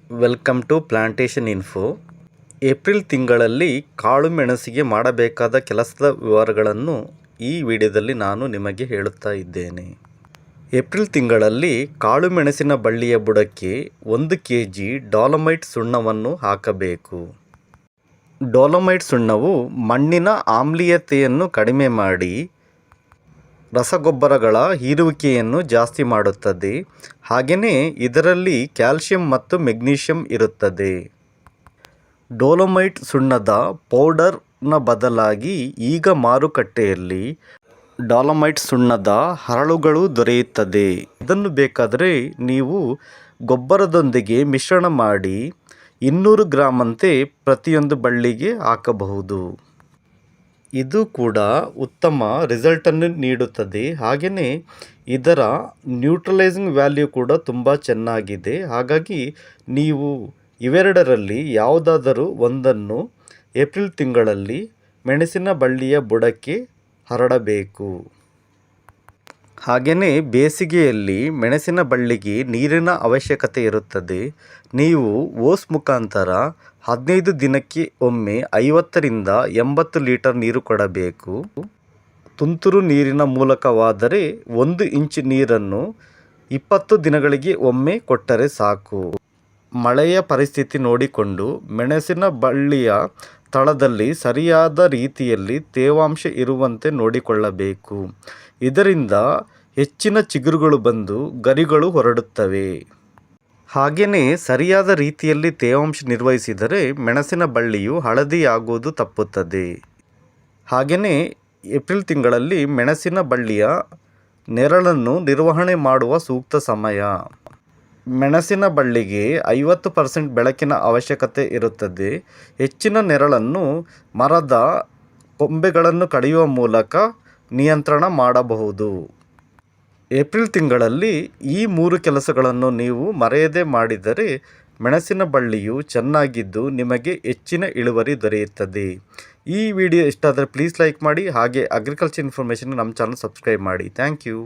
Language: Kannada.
Welcome to plantation info. April ತಿಂಗಳಲ್ಲಿ ಕಾಳು ಮೆಣಸಿಗೆ ಮಾಡಬೇಕಾದ ಕೆಲಸದ ವಿವರಗಳನ್ನು ಈ ವಿಡಿಯೋದಲ್ಲಿ ನಾನು ನಿಮಗೆ ಹೇಳುತ್ತಾ ಇದ್ದೇನೆ. ಏಪ್ರಿಲ್ ತಿಂಗಳಲ್ಲಿ ಕಾಳು ಮೆಣಸಿನ ಬಳ್ಳಿಯ ಬುಡಕ್ಕೆ 1 kg ಡಾಲಮೈಟ್ ಸುಣ್ಣವನ್ನು ಹಾಕಬೇಕು. ಡಾಲಮೈಟ್ ಸುಣ್ಣವು ಮಣ್ಣಿನ ಆಮ್ಲೀಯತೆಯನ್ನು ಕಡಿಮೆ ಮಾಡಿ ರಸಗೊಬ್ಬರಗಳ ಹೀರುವಿಕೆಯನ್ನು ಜಾಸ್ತಿ ಮಾಡುತ್ತದೆ. ಹಾಗೆಯೇ ಇದರಲ್ಲಿ ಕ್ಯಾಲ್ಸಿಯಂ ಮತ್ತು ಮೆಗ್ನೀಷಿಯಂ ಇರುತ್ತದೆ. ಡೋಲಮೈಟ್ ಸುಣ್ಣದ ಪೌಡರ್ನ ಬದಲಾಗಿ ಈಗ ಮಾರುಕಟ್ಟೆಯಲ್ಲಿ ಡಾಲಮೈಟ್ ಸುಣ್ಣದ ಹರಳುಗಳು ದೊರೆಯುತ್ತದೆ. ಇದನ್ನು ಬೇಕಾದರೆ ನೀವು ಗೊಬ್ಬರದೊಂದಿಗೆ ಮಿಶ್ರಣ ಮಾಡಿ 200 ಗ್ರಾಂನಂತೆ ಪ್ರತಿಯೊಂದು ಬಳ್ಳಿಗೆ ಹಾಕಬಹುದು. ಇದು ಕೂಡ ಉತ್ತಮ ರಿಸಲ್ಟನ್ನು ನೀಡುತ್ತದೆ. ಹಾಗೆಯೇ ಇದರ ನ್ಯೂಟ್ರಲೈಸಿಂಗ್ ವ್ಯಾಲ್ಯೂ ಕೂಡ ತುಂಬ ಚೆನ್ನಾಗಿದೆ. ಹಾಗಾಗಿ ನೀವು ಇವೆರಡರಲ್ಲಿ ಯಾವುದಾದರೂ ಒಂದನ್ನು ಏಪ್ರಿಲ್ ತಿಂಗಳಲ್ಲಿ ಮೆಣಸಿನ ಬಳ್ಳಿಯ ಬುಡಕ್ಕೆ ಹರಡಬೇಕು. ಹಾಗೆಯೇ ಬೇಸಿಗೆಯಲ್ಲಿ ಮೆಣಸಿನ ಬಳ್ಳಿಗೆ ನೀರಿನ ಅವಶ್ಯಕತೆ ಇರುತ್ತದೆ. ನೀವು ಓಸ್ ಮುಖಾಂತರ 15 ದಿನಕ್ಕೆ ಒಮ್ಮೆ 50 ರಿಂದ 80 ಲೀಟರ್ ನೀರು ಕೊಡಬೇಕು. ತುಂತುರು ನೀರಿನ ಮೂಲಕವಾದರೆ 1 ಇಂಚ್ ನೀರನ್ನು 20 ದಿನಗಳಿಗೆ ಒಮ್ಮೆ ಕೊಟ್ಟರೆ ಸಾಕು. ಮಳೆಯ ಪರಿಸ್ಥಿತಿ ನೋಡಿಕೊಂಡು ಮೆಣಸಿನ ಬಳ್ಳಿಯ ತಳದಲ್ಲಿ ಸರಿಯಾದ ರೀತಿಯಲ್ಲಿ ತೇವಾಂಶ ಇರುವಂತೆ ನೋಡಿಕೊಳ್ಳಬೇಕು. ಇದರಿಂದ ಹೆಚ್ಚಿನ ಚಿಗುರುಗಳು ಬಂದು ಗರಿಗಳು ಹೊರಡುತ್ತವೆ. ಹಾಗೆಯೇ ಸರಿಯಾದ ರೀತಿಯಲ್ಲಿ ತೇವಾಂಶ ನಿರ್ವಹಿಸಿದರೆ ಮೆಣಸಿನ ಬಳ್ಳಿಯು ಹಳದಿಯಾಗುವುದು ತಪ್ಪುತ್ತದೆ. ಹಾಗೆಯೇ ಏಪ್ರಿಲ್ ತಿಂಗಳಲ್ಲಿ ಮೆಣಸಿನ ಬಳ್ಳಿಯ ನೆರಳನ್ನು ನಿರ್ವಹಣೆ ಮಾಡುವ ಸೂಕ್ತ ಸಮಯ. ಮೆಣಸಿನ ಬಳ್ಳಿಗೆ 50% ಬೆಳಕಿನ ಅವಶ್ಯಕತೆ ಇರುತ್ತದೆ. ಹೆಚ್ಚಿನ ನೆರಳನ್ನು ಮರದ ಕೊಂಬೆಗಳನ್ನು ಕಡಿಯುವ ಮೂಲಕ ನಿಯಂತ್ರಣ ಮಾಡಬಹುದು. ಏಪ್ರಿಲ್ ತಿಂಗಳಲ್ಲಿ ಈ 3 ಕೆಲಸಗಳನ್ನು ನೀವು ಮರೆಯದೆ ಮಾಡಿದರೆ ಮೆಣಸಿನ ಬಳ್ಳಿಯು ಚೆನ್ನಾಗಿದ್ದು ನಿಮಗೆ ಹೆಚ್ಚಿನ ಇಳುವರಿ ದೊರೆಯುತ್ತದೆ. ಈ ವಿಡಿಯೋ ಇಷ್ಟ ಆದರೆ ಪ್ಲೀಸ್ ಲೈಕ್ ಮಾಡಿ. ಹಾಗೆ ಅಗ್ರಿಕಲ್ಚರ್ ಇನ್ಫಾರ್ಮೇಷನ್ ನಮ್ಮ ಚಾನಲ್ ಸಬ್ಸ್ಕ್ರೈಬ್ ಮಾಡಿ. Thank you.